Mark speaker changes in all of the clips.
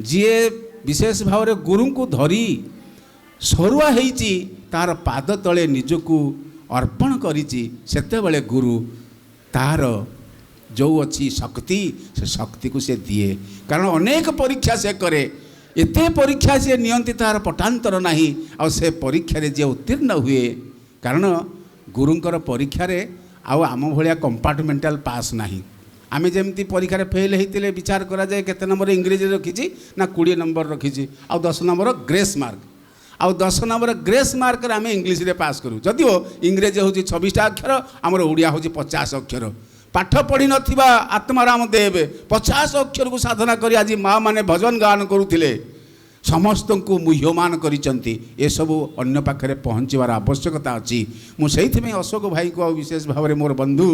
Speaker 1: जी विशेष भाव में गुरु को धरी सरुआ होईची तार पाद तले निजकू अर्पण करिची सेतेबेले गुरु तार जो अच्छी शक्ति से शक्ति को से दिए। कारण अनेक परीक्षा से करे एते परीक्षा से नियंती तार पटांतर नहीं आ से परीक्षा रे जे उत्तीर्ण हुए। कारण गुरुंकर परीक्षा रे आउ आम भलिया कंपार्टमेंटाल पास नहीं। आमे जेमती परीक्षा रे फेल होते विचार करा जाए केते नंबर इंग्रेजी रखी ना 20 नंबर रखी आ 10 नंबर ग्रेस मार्क आउ 10 नंबर ग्रेस मार्क आम इंग्लीश रे पास करूँ। जदिओ इंग्रेजी हूँ 26 अक्षर आमर ओडिया हूँ 50 अक्षर। पाठ पढ़ी नथिबा आत्माराम देव 50 अक्षर को साधना करी आज माँ माने भजन गान करुथिले समस्त को मुह्यमान करिसंती। ए सबु अन्य पाखरे पहुँचवार आवश्यकता अच्छी। मुझे अशोक भाई को विशेष भाव में मोर बंधु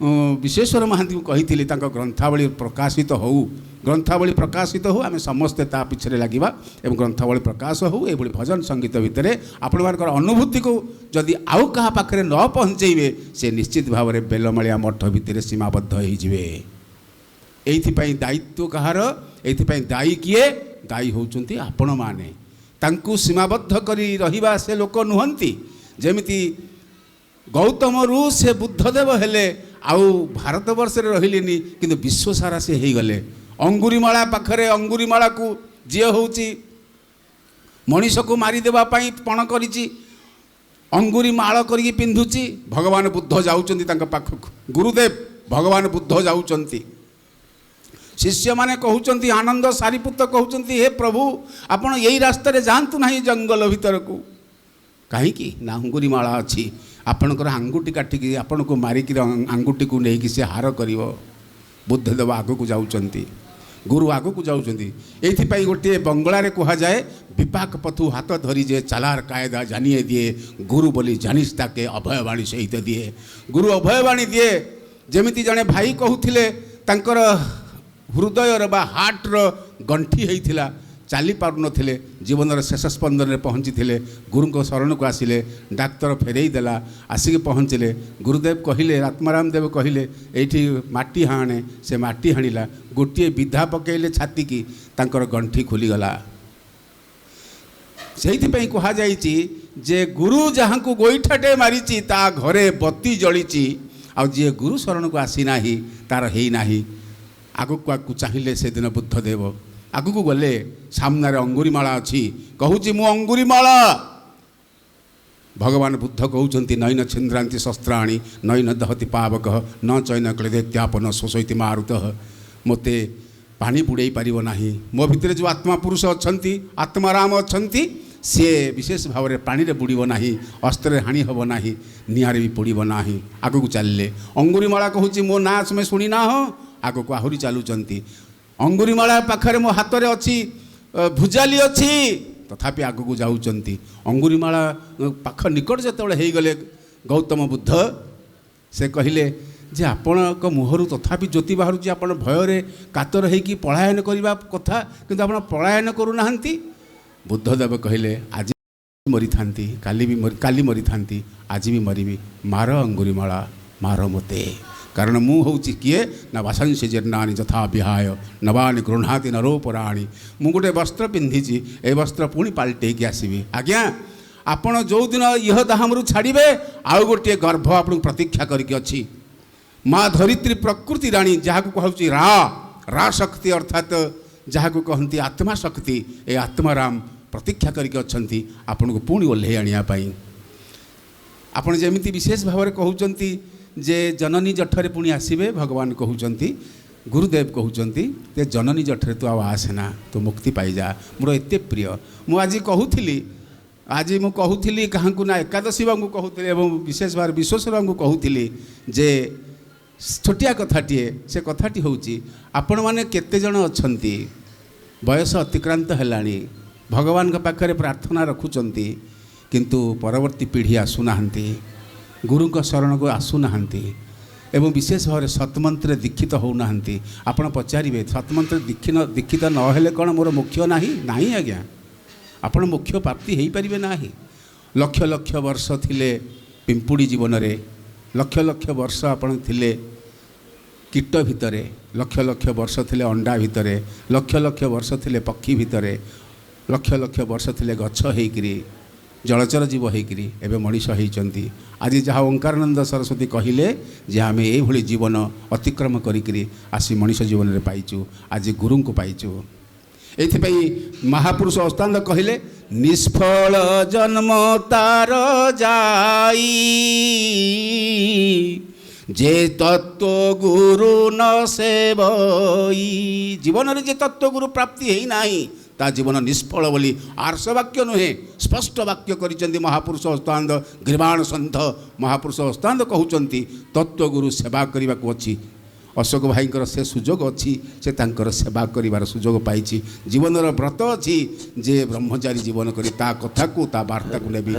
Speaker 1: विश्वेश्वर महांती को कही ग्रंथावली प्रकाशित हो ग्रंथावली प्रकाशित हो आम समस्ते ता पिछरे लगिबा एवं ग्रंथावली प्रकाश हो ये भजन संगीत भितर आपण मानकर अनुभूति को जदि आउ कहा पाखरे न पहुँचेबे से निश्चित भाव में बेलमालिया मठ भितर सीमाबद्ध होइजिवे। एइथिपई दायित्व कहार एइथिपई दायी किए दायी होउचंती आपण माने तांकु सीमाबद्ध करी रहिबा से लोक नुहंती। जेमिति गौतम रू से बुद्धदेव हेले आउ भारत वर्ष रहिलेनी किंतु विश्व सारा से हो गले। अंगुरीमाला पाखरे अंगुरीमाला को जी होउची मनीष को मारिदेवा पण करिची अंगुरीमाल करिकी पिंधुची भगवान बुद्ध जाउचंती तांका पाखक गुरुदेव भगवान बुद्ध जाउचंती। शिष्य माने कहउचंती आनंद सारीपुत्र कहउचंती हे प्रभु आपण यही रास्ता रे जानतु नहीं जंगल भीतर को कहीं ना अंगुरीमाला अच्छी आपणकर आंगुठी काटिकी आपण को मारिकी आंगुठी को लेकिन से हार कर बुद्धदेव आग को जाउचंती गुरु आग को जाउचंती। एथिपाई गोटे बंगला रे कहा जाए विपाक पथु हाथ धरी जे चालार कायदा जानिए दिए गुरु बोली जानिस ताके अभयवाणी सहित दिए। गुरु अभयवाणी दिए जेमिति जने भाई कहूथिले तांकर हृदयर बा हार्टर गंठी होइथिला चली पार नथिले जीवन शेष स्पंदन में पहुँची थे गुरु शरण को आसिले डाक्तर फेरई देला आसिक पहुँचले गुरुदेव कहले आत्माराम देव कहले एठी माटी हाणे से माटी हाणिला गोटे विधा पकेले छाती की तांकर गंठी खोलीगला। से कह जे गुरु जहाँ को गोईठाटे मारी ता घरे बत्ती जली आ जी गुरु शरण को आसी ना तार है ना आगक आगू चाहिए से दिन बुद्धदेव आगू को गले सामने अंगुरीमाला अच्छी कहूँ मु अंगुरीमाला भगवान बुद्ध कहते नैन छिंद्रांति शस्त्राणी नैन दहति पावक न चैन क्लेदेत्यापन शोषयति मारुत मते पानी बुड़े पार ना मो भितर जो आत्मा पुरुष अच्छा आत्माराम अच्छा सी विशेष भाव में पानी रे बुड़ब ना अस्त्र हाणी हम ना निआरे भी पोड़ब ना आगू को चलिए अंगुरीमाला कहूँ मो ना तुम्हें शुणी ना हो आग को आहरी चलुंट अंगुरीमाला पाखरे मो हाथ में अच्छी भुजाली अच्छी तथापि आग को जाऊँच अंगुरीमाला पाख निकट जो हो गले गौतम बुद्ध से कहले जे आपण मुहर तथापि ज्योति बाहर आपण भय कातर होगी पलायन करने कथा किंतु आप पलायन करूना। बुद्धदेव कहले आज मरी था काली मरी था आज भी मरबी मार अंगुरीमाला मार मते कारण मु हूँ किए ना वासांसी जीर्णानि यथा विहाय नवानि गृह्णाति नरोपराणि मु गोटे वस्त्र पिंधि ए वस्त्र पुणी पाल्टेकी आसबि आज्ञा आपण जो दिन यह दाहमरु छाड़े आउ गोटे गर्भ आपन प्रतीक्षा करके अछि माँ धरित्री प्रकृति राणी जहाँ को कहूँ रा शक्ति अर्थात जहाँ को कहती आत्मा शक्ति ए आत्माराम प्रतीक्षा करके अच्छा आपन को पुणी ओह्लई आने आपन जमी विशेष भाव में कहते जे जननी जठरे पुणी आसबे भगवान कहते गुरुदेव कहते जननी जठरे तू आसना तू मुक्ति पाई जा मोर एत प्रिय मुझे कहूली आज मु कहूली क्या ना एकादशी बाबू कहूली विशेष भाव विश्वेश्वर बाबू कहूली जे छोटिया कथाटे से कथाटी हूँ आपण मैंने केते जन अच्छा बयस अतिक्रांत है भगवान के पाखरे प्रार्थना रखुंट किंतु परवर्ती पीढ़ी आसुना गुरु को शरण को आसुना एवं विशेष भाव में सतमंत्र दीक्षित होना आपड़ पचारे सतमंत्र दीक्षित नहेले कौन मोर मोक्ष ना आज्ञा आपण मोक्ष प्राप्ति हो पारे ना लक्ष लक्ष वर्ष थिले पिंपुड़ी जीवन में लक्ष लक्ष वर्ष आपण थिले कीट भितरे लक्ष लक्ष वर्ष थिले अंडा भितरे लक्ष लक्ष वर्ष थिले पक्षी भितरे लक्ष लक्ष वर्ष थिले गछ हेकरी जलचर जीव होकरी एवं मनीष होती आज जहाँ ओंकारानंद सरस्वती कहले जे आम ये जीवन अतिक्रम करी आसी मनीष जीवन में पाइचु आज गुरु को पाइचु। एथिपाई महापुरुष अष्टांग कहले निष्फल जन्म तार जाई जे तत्व गुरु न सेवई जीवन में जे तत्व गुरु प्राप्ति है नाही ता जीवन निष्फल बोली आर्ष वाक्य नुहे स्पष्ट वाक्य करिसेंती महापुरुष अष्टांग ग्रीवाण सन्थ महापुरुष अष्टांग कहउचंती तत्व गुरु सेवा करने को अच्छी अशोक भाईंकर से सुजोग अच्छी से तांकर सेवा करिवार सुजोग पाइछि जीवन व्रत अच्छी जे ब्रह्मचारी जीवन करी ता कथा को ता वार्ता को नेबी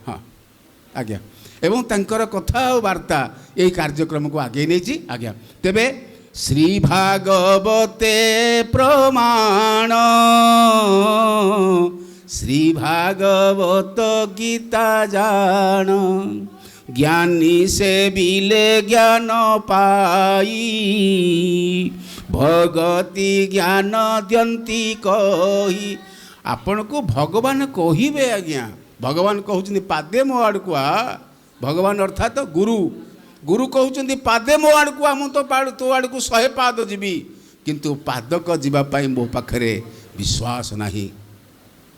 Speaker 1: हाँ आज्ञा एवं तांकर कथा और वार्ता यही कार्यक्रम को आगे नहीं आज्ञा तेबे श्री भागवते प्रमाण श्री भागवत गीता जान ज्ञानी से बिले ज्ञान पाई भगति ज्ञान द्यंती कही आपण को भगवान कहिबे आज्ञा भगवान कहउछनी पादे मो आड़ को भगवान अर्थात गुरु गुरु कहउछनी पादे मो आड़ को मु तो तो आड़ को 100 पाद जीवी किंतु पादक जीवाई मो पाखरे विश्वास नाही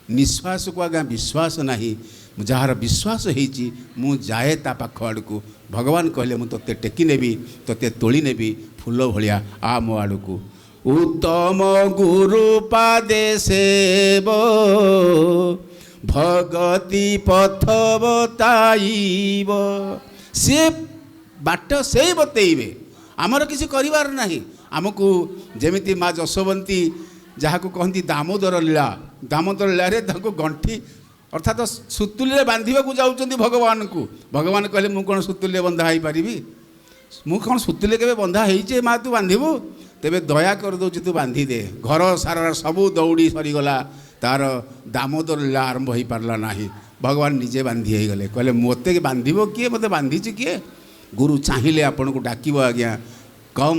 Speaker 1: निश्वास को आज्ञा विश्वास नाही जार विश्वास होइछि मु जाए ता पाख आड़ को भगवान कहले मु तोते टेकी नेबी तोते तोली नेबी फूल भलिया आ मो आड़ को उत्तम गुरु पादे सेव भगति पथ बताइब से बाट से बतेइबे आमर किसी करिवार नाही आमको जेमिति माँ जशोवंती जहाँ को कहती दामोदर लीला रे ताको गंठी अर्थात सुतुली बांधिबा को जाउचंती भगवान को भगवान कहले मु कोन सुतुली बंधा हो पारि मु कौन सुतुली के बंधा होइचे माँ तू बांधिबू तेबे दया कर दउची तू बांधी दे घर सारा सबू दौड़ी सरीगला तार दामोदर लीला आरंभ हो पारला नाही भगवान निजे बांधी हो गले कहले मते बांधिबो किए मते बांधीची किए गुरु चाहिए आपन को डाकिबो आज्ञा come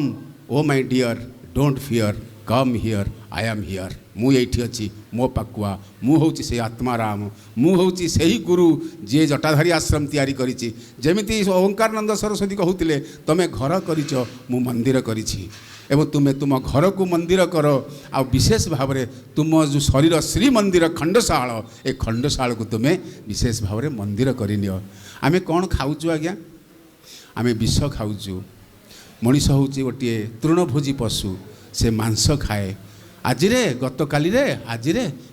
Speaker 1: oh my dear don't fear come here I am here मु एठी अछि मो पाकुआ मु होउची से आत्माराम मु होउची सेही गुरु जे जटाधारी आश्रम तैयारी करिछि जेमिति ओंकारानंद सरस्वती कहउतिले तमे घर करिछ मु मंदिर करिछि एवं तुम्हें तुम घर को मंदिर कर आ विशेष भाव में तुम जो शरीर श्री मंदिर खंडशाल ए खंडशाल को तुम्हें विशेष भाव में मंदिर करनी आमे कौन खाऊचु आज्ञा आमे विष खाऊचु मनीष हूँ गोटे तृणभोजी पशु से मांस खाए आज गत काली आज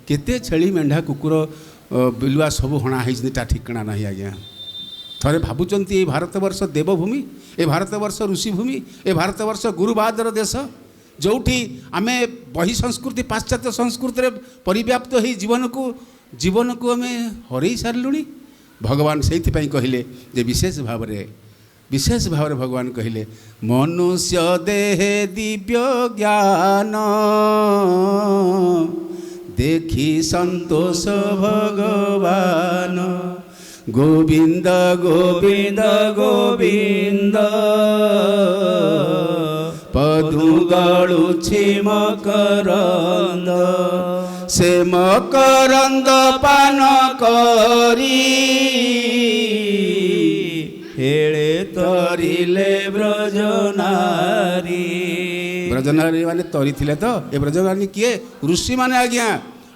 Speaker 1: केते छेली मेढ़ा कुकुर बिलुआ सब हणा है ठिकना ना आज्ञा थे भावुंट ये भारतवर्ष देवभूमि ए भारतवर्ष ऋषिभूमि ए भारतवर्ष गुरुबादर देश जोठी आम बही संस्कृति पाश्चात्य संस्कृति परिव्याप्त हो जीवन को आम हरई सारूँ भगवान से कहले जे विशेष भाव में भगवान कहले मनुष्य देहे दिव्य ज्ञान देखी संतोष भगवान गोविंद गोविंद गोविंद पदु गलुछि मकरंद से मकरंद पान करी हेले तरिले ब्रजनारी ब्रजनारी माने तरी थिले तो ए ब्रजनारी किए ऋषि माने आज्ञा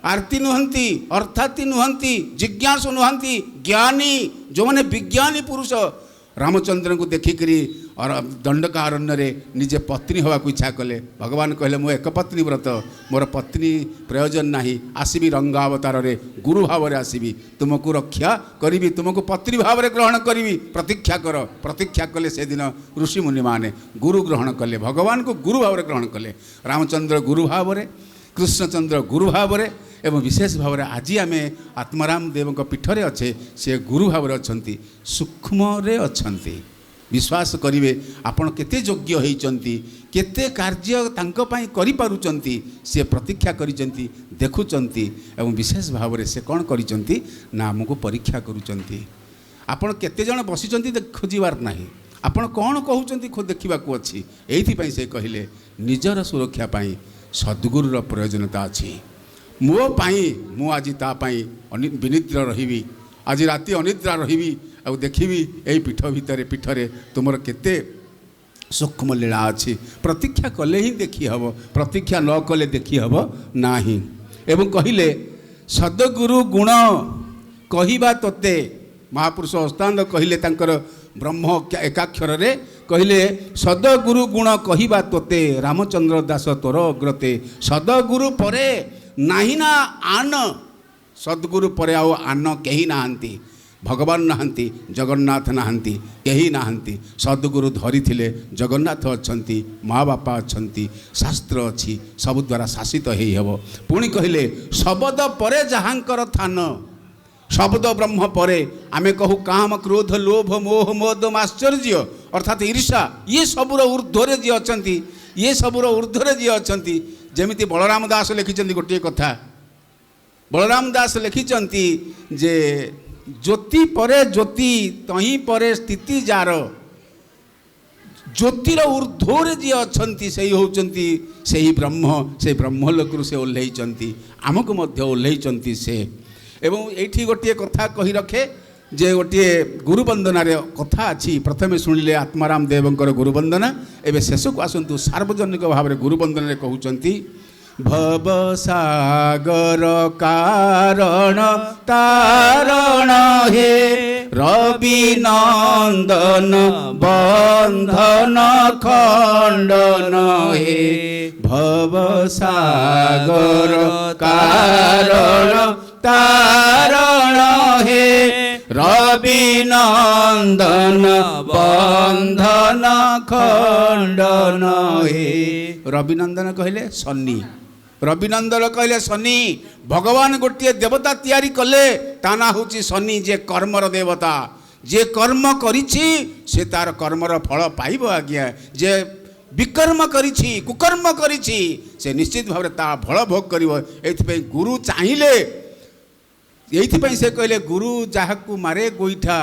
Speaker 1: आरती नुहंती अर्थाती नुहंती जिज्ञासु नुहंती ज्ञानी जो मैंने विज्ञानी पुरुष रामचंद्र को देखिकी और दंडकारण्य रे निजे पत्नी हवा को इच्छा कले भगवान कहले मो एक पत्नी व्रत मोर पत्नी प्रयोजन नाही आसबि रंगावतार रे गुरु भाव रे आसबि तुमको रक्षा करी तुमको पत्नी भाव रे ग्रहण करी प्रतीक्षा कले से दिन ऋषि मुनि माने गुरु ग्रहण कले भगवान को गुरु भाव रे ग्रहण कले रामचंद्र गुरु भाव रे कृष्णचंद्र गुरु भाव रे एवं विशेष भाव में आज आम आत्माराम देव पीठरे अच्छे से गुरु भाव अच्छी सूक्ष्म अच्छा विश्वास करेंगे आपण केते योग्य होती केते कार्य तांको पई करि पारुचंती से प्रतीक्षा करिचंती देखुचंती एवं विशेष भाव में से कौन करिचंती ना आमको परीक्षा करुचंती आपण केते जण बसिचंती खोजिबार नाही ଆପଣ କ'ଣ କହୁଛନ୍ତି ଦେଖିବାକୁ ଅଛି। ଏଇଥିପାଇଁ ସେ କହିଲେ ନିଜର ସୁରକ୍ଷା ପାଇଁ ସଦ୍ଗୁରୁର ପ୍ରୟୋଜନତା ଅଛି। ମୋ ପାଇଁ ମୁଁ ଆଜି ତା ପାଇଁ ବିନିଦ୍ର ରହିବି, ଆଜି ରାତି ଅନିଦ୍ରା ରହିବି, ଆଉ ଦେଖିବି ଏଇ ପୀଠରେ ତୁମର କେତେ ସୂକ୍ଷ୍ମ ଲୀଳା ଅଛି। ପ୍ରତୀକ୍ଷା କଲେ ହିଁ ଦେଖି ହେବ, ପ୍ରତୀକ୍ଷା ନ କଲେ ଦେଖି ହେବ ନାହିଁ। ଏବଂ କହିଲେ ସଦଗୁରୁ ଗୁଣ କହିବା ତୋତେ, ମହାପୁରୁଷ ଅଷ୍ଟାନନ୍ଦ କହିଲେ ତାଙ୍କର ବ୍ରହ୍ମ ଏକାକ୍ଷରରେ କହିଲେ ସଦଗୁରୁ ଗୁଣ କହିବା ତୋତେ, ରାମଚନ୍ଦ୍ର ଦାସ ତୋର ଅଗ୍ରତେ। ସଦଗୁରୁ ପରେ ନାହିଁ ନା ଆନ, ସଦ୍ଗୁରୁ ପରେ ଆଉ ଆନ କେହି ନାହାନ୍ତି। ଭଗବାନ ନାହାନ୍ତି, ଜଗନ୍ନାଥ ନାହାନ୍ତି, କେହି ନାହାନ୍ତି। ସଦ୍ଗୁରୁ ଧରିଥିଲେ ଜଗନ୍ନାଥ ଅଛନ୍ତି, ମା ବାପା ଅଛନ୍ତି, ଶାସ୍ତ୍ର ଅଛି, ସବୁ ଦ୍ୱାରା ଶାସିତ ହେଇ ହେବ। ପୁଣି କହିଲେ ଶବଦ ପରେ ଯାହାଙ୍କର ଥାନ, ଶବ୍ଦ ବ୍ରହ୍ମ ପରେ ଆମେ କହୁ କାମ କ୍ରୋଧ ଲୋଭ ମୋହ ମଦ ଆଶ୍ଚର୍ଯ୍ୟ ଅର୍ଥାତ୍ ଈର୍ଷା, ଇଏ ସବୁର ଊର୍ଦ୍ଧ୍ୱରେ ଯିଏ ଅଛନ୍ତି, ଇଏ ସବୁର ଊର୍ଦ୍ଧ୍ୱରେ ଯିଏ ଅଛନ୍ତି। ଯେମିତି ବଳରାମ ଦାସ ଲେଖିଛନ୍ତି ଗୋଟିଏ କଥା, ବଳରାମ ଦାସ ଲେଖିଛନ୍ତି ଯେ ଜ୍ୟୋତି ପରେ ଜ୍ୟୋତି ତହିଁ ପରେ ସ୍ଥିତି ଯାର, ଜ୍ୟୋତିର ଊର୍ଦ୍ଧ୍ୱରେ ଯିଏ ଅଛନ୍ତି ସେଇ ହେଉଛନ୍ତି ସେହି ବ୍ରହ୍ମ। ସେଇ ବ୍ରହ୍ମଲୋକରୁ ସେ ଓହ୍ଲେଇଛନ୍ତି, ଆମକୁ ମଧ୍ୟ ଓହ୍ଲେଇଛନ୍ତି ସେ। ଏବଂ ଏଇଠି ଗୋଟିଏ କଥା କହି ରଖେ ଯେ ଗୋଟିଏ ଗୁରୁବନ୍ଦନାରେ କଥା ଅଛି। ପ୍ରଥମେ ଶୁଣିଲେ ଆତ୍ମାରାମ ଦେବଙ୍କର ଗୁରୁବନ୍ଦନା, ଏବେ ଶେଷକୁ ଆସନ୍ତୁ ସାର୍ବଜନିକ ଭାବରେ ଗୁରୁବନ୍ଦନାରେ କହୁଛନ୍ତି ଭବସାଗର କାରଣ ତାରଣ ହେ, ରବି ନନ୍ଦନ ବନ୍ଧନ ଖଣ୍ଡନ ହେ। ଭବସାଗର କାରଣ ତାରଣ ହେ, ରବି ନନ୍ଦନ ବନ୍ଧନ ଖଣ୍ଡନ ହେ। ରବିନନ୍ଦନ କହିଲେ ଶନି, ରବିନନ୍ଦନ କହିଲେ ଶନି। ଭଗବାନ ଗୋଟିଏ ଦେବତା ତିଆରି କଲେ, ତା ନାଁ ହେଉଛି ଶନି, ଯେ କର୍ମର ଦେବତା। ଯେ କର୍ମ କରିଛି ସେ ତାର କର୍ମର ଫଳ ପାଇବ ଆଜ୍ଞା। ଯେ ବିକର୍ମ କରିଛି, କୁକର୍ମ କରିଛି, ସେ ନିଶ୍ଚିତ ଭାବରେ ତା ଫଳ ଭୋଗ କରିବ। ଏଇଥିପାଇଁ ଗୁରୁ ଚାହିଁଲେ, ଏଇଥିପାଇଁ ସେ କହିଲେ ଗୁରୁ ଯାହାକୁ ମାରେ ଗୋଇଠା,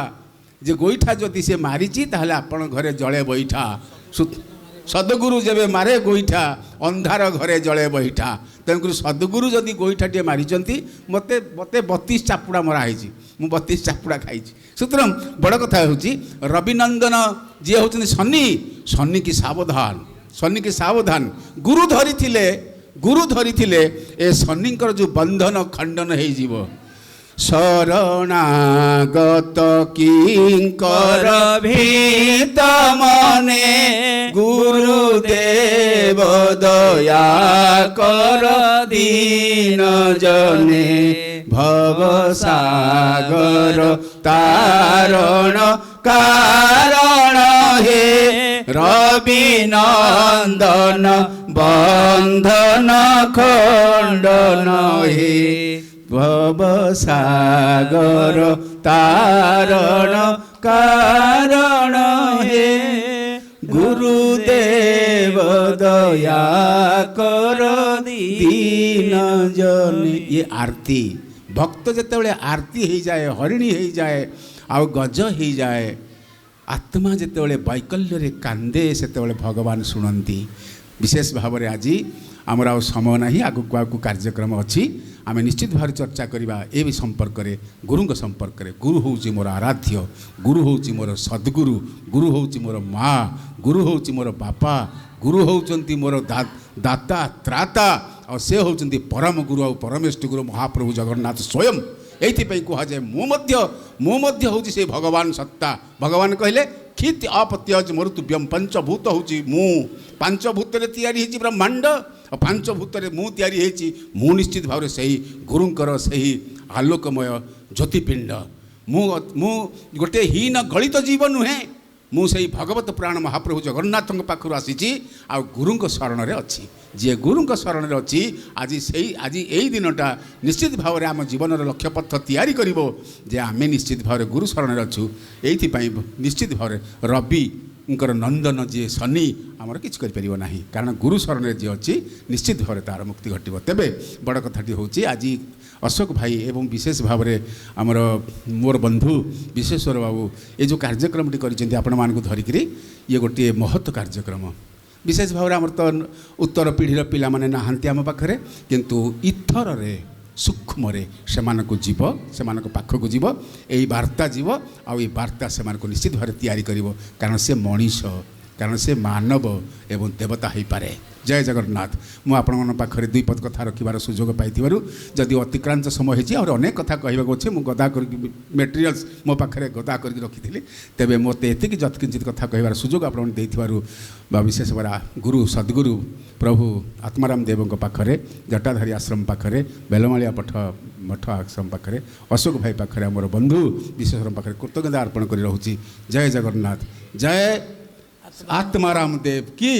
Speaker 1: ଯେ ଗୋଇଠା ଯଦି ସେ ମାରିଛି ତାହେଲେ ଆପଣ ଘରେ ଜଳେ ବଇଠା। ସଦ୍ଗୁରୁ ଯେବେ ମାରେ ଗୋଇଠା, ଅନ୍ଧାର ଘରେ ଜଳେ ବଇଠା। ତେଣୁକରି ସଦ୍ଗୁରୁ ଯଦି ଗୋଇଠାଟିଏ ମାରିଛନ୍ତି, ମୋତେ 32 ଚାପୁଡ଼ା ମରା ହେଇଛି, ମୁଁ 32 ଚାପୁଡ଼ା ଖାଇଛି। ସୁତରାଂ ବଡ଼ କଥା ହେଉଛି ରବିନନ୍ଦନ ଯିଏ ହେଉଛନ୍ତି ଶନି, ଶନିକି ସାବଧାନ, ଶନିକି ସାବଧାନ। ଗୁରୁ ଧରିଥିଲେ ଏ ଶନିଙ୍କର ଯେଉଁ ବନ୍ଧନ ଖଣ୍ଡନ ହେଇଯିବ। ଶରଣାଗତ କିଙ୍କର ଭୀତ ମନେ, ଗୁରୁଦେବ ଦୟା କର ଦୀନ ଜନେ। ଭବସାଗର ତାରଣ କାରଣ ହେ, ରବି ନନ୍ଦନ ବନ୍ଧନ ଖଣ୍ଡନ ହେ। ଭବସାଗର ତାରଣ କାରଣ ହେ, ଗୁରୁଦେବ ଦୟା କର ଦୀନ ଜନେ। ଇଏ ଆରତି, ଭକ୍ତ ଯେତେବେଳେ ଆରତି ହେଇଯାଏ, ହରିଣୀ ହେଇଯାଏ, ଆଉ ଗଜ ହେଇଯାଏ, ଆତ୍ମା ଯେତେବେଳେ ବୈକଲ୍ୟରେ କାନ୍ଦେ, ସେତେବେଳେ ଭଗବାନ ଶୁଣନ୍ତି। ବିଶେଷ ଭାବରେ ଆଜି ଆମର ଆଉ ସମୟ ନାହିଁ, ଆଗକୁ କାର୍ଯ୍ୟକ୍ରମ ଅଛି। ଆମେ ନିଶ୍ଚିତ ଭାବରେ ଚର୍ଚ୍ଚା କରିବା ଏ ସମ୍ପର୍କରେ, ଗୁରୁଙ୍କ ସମ୍ପର୍କରେ। ଗୁରୁ ହେଉଛି ମୋର ଆରାଧ୍ୟ, ଗୁରୁ ହେଉଛି ମୋର ସଦ୍ଗୁରୁ, ଗୁରୁ ହେଉଛି ମୋର ମା, ଗୁରୁ ହେଉଛି ମୋର ବାପା, ଗୁରୁ ହେଉଛନ୍ତି ମୋର ଦାତା ତ୍ରାତା, ଆଉ ସେ ହେଉଛନ୍ତି ପରମ ଗୁରୁ ଆଉ ପରମେଷ୍ଟି ଗୁରୁ ମହାପ୍ରଭୁ ଜଗନ୍ନାଥ ସ୍ୱୟଂ। এইথিপাই কুহযাଏ ମୁଁ ମଧ୍ୟ ହେଉଛି ସେ ଭଗବାନ ସତ୍ତା। ଭଗବାନ କହିଲେ କ୍ଷିତ୍ ଅପତ୍ୟଜ ମରୁତୁଭ୍ୟମ୍, ପଞ୍ଚଭୂତ ହେଉଛି ମୁଁ। ପାଞ୍ଚଭୂତରେ ତିଆରି ହେଇଛି ବ୍ରହ୍ମାଣ୍ଡ, ଆଉ ପାଞ୍ଚଭୂତରେ ମୁଁ ତିଆରି ହେଇଛି। ମୁଁ ନିଶ୍ଚିତ ଭାବରେ ସେହି ଗୁରୁଙ୍କର ସେହି ଆଲୋକମୟ ଜ୍ୟୋତିପିଣ୍ଡ। ମୁଁ ଗୋଟିଏ ହୀନ ଗଳିତ ଜୀବ ନୁହେଁ, ମୁଁ ସେହି ଭଗବତ ପ୍ରାଣ ମହାପ୍ରଭୁ ଜଗନ୍ନାଥଙ୍କ ପାଖରୁ ଆସିଛି, ଆଉ ଗୁରୁଙ୍କ ଶରଣରେ ଅଛି। ଯିଏ ଗୁରୁଙ୍କ ଶରଣରେ ଅଛି, ଆଜି ଏଇ ଦିନଟା ନିଶ୍ଚିତ ଭାବରେ ଆମ ଜୀବନର ଲକ୍ଷ୍ୟପଥ ତିଆରି କରିବ ଯେ ଆମେ ନିଶ୍ଚିତ ଭାବରେ ଗୁରୁ ଶରଣରେ ଅଛୁ। ଏଇଥିପାଇଁ ନିଶ୍ଚିତ ଭାବରେ ରବି नंदन जी शनि आमर किसी कर ना कारण गुरु शरण जी अच्छी निश्चित भाव तार मुक्ति घटो तेबे बड़ कथाटी हूँ आज अशोक भाई एवं विशेष भाव में आमर मोर बंधु विश्वेश्वर बाबू ये जो कार्यक्रम आपण धरिक ये गोटे महत्व कार्यक्रम विशेष भाव में आमर तो उत्तर पीढ़ी पिला माने नहांती आम पाखरे किंतु इथर रे सूक्ष्म से जीव से पाखक जीव यही वार्ता जीव आउ वार्ता से निश्चित भाव तैयारी कर कारण से मनीष कारण से मानव एवं देवता हो पारे जय जगन्नाथ मु आपण पाखे दुई पद कथा रखार सुजोग पाई जदि अतिक्रांत समय होती और अनेक कथा कहवाक अच्छे मुझे गदा कर मेटेरियल्स मो पाखे गदा कर रखी तेरे मत एति जत्किंचित कथा कहवार सुजोग आपा विशेष बरा गुरु सद्गुरु प्रभु आत्माराम देव पाखे जटाधारी आश्रम पाखे बेलमालिया मठ आश्रम पाखे अशोक भाई पाखे मोर बंधु विश्वेश्वर पाखे कृतज्ञता अर्पण कर रहुछि जय जगन्नाथ जय आत्माराम देव की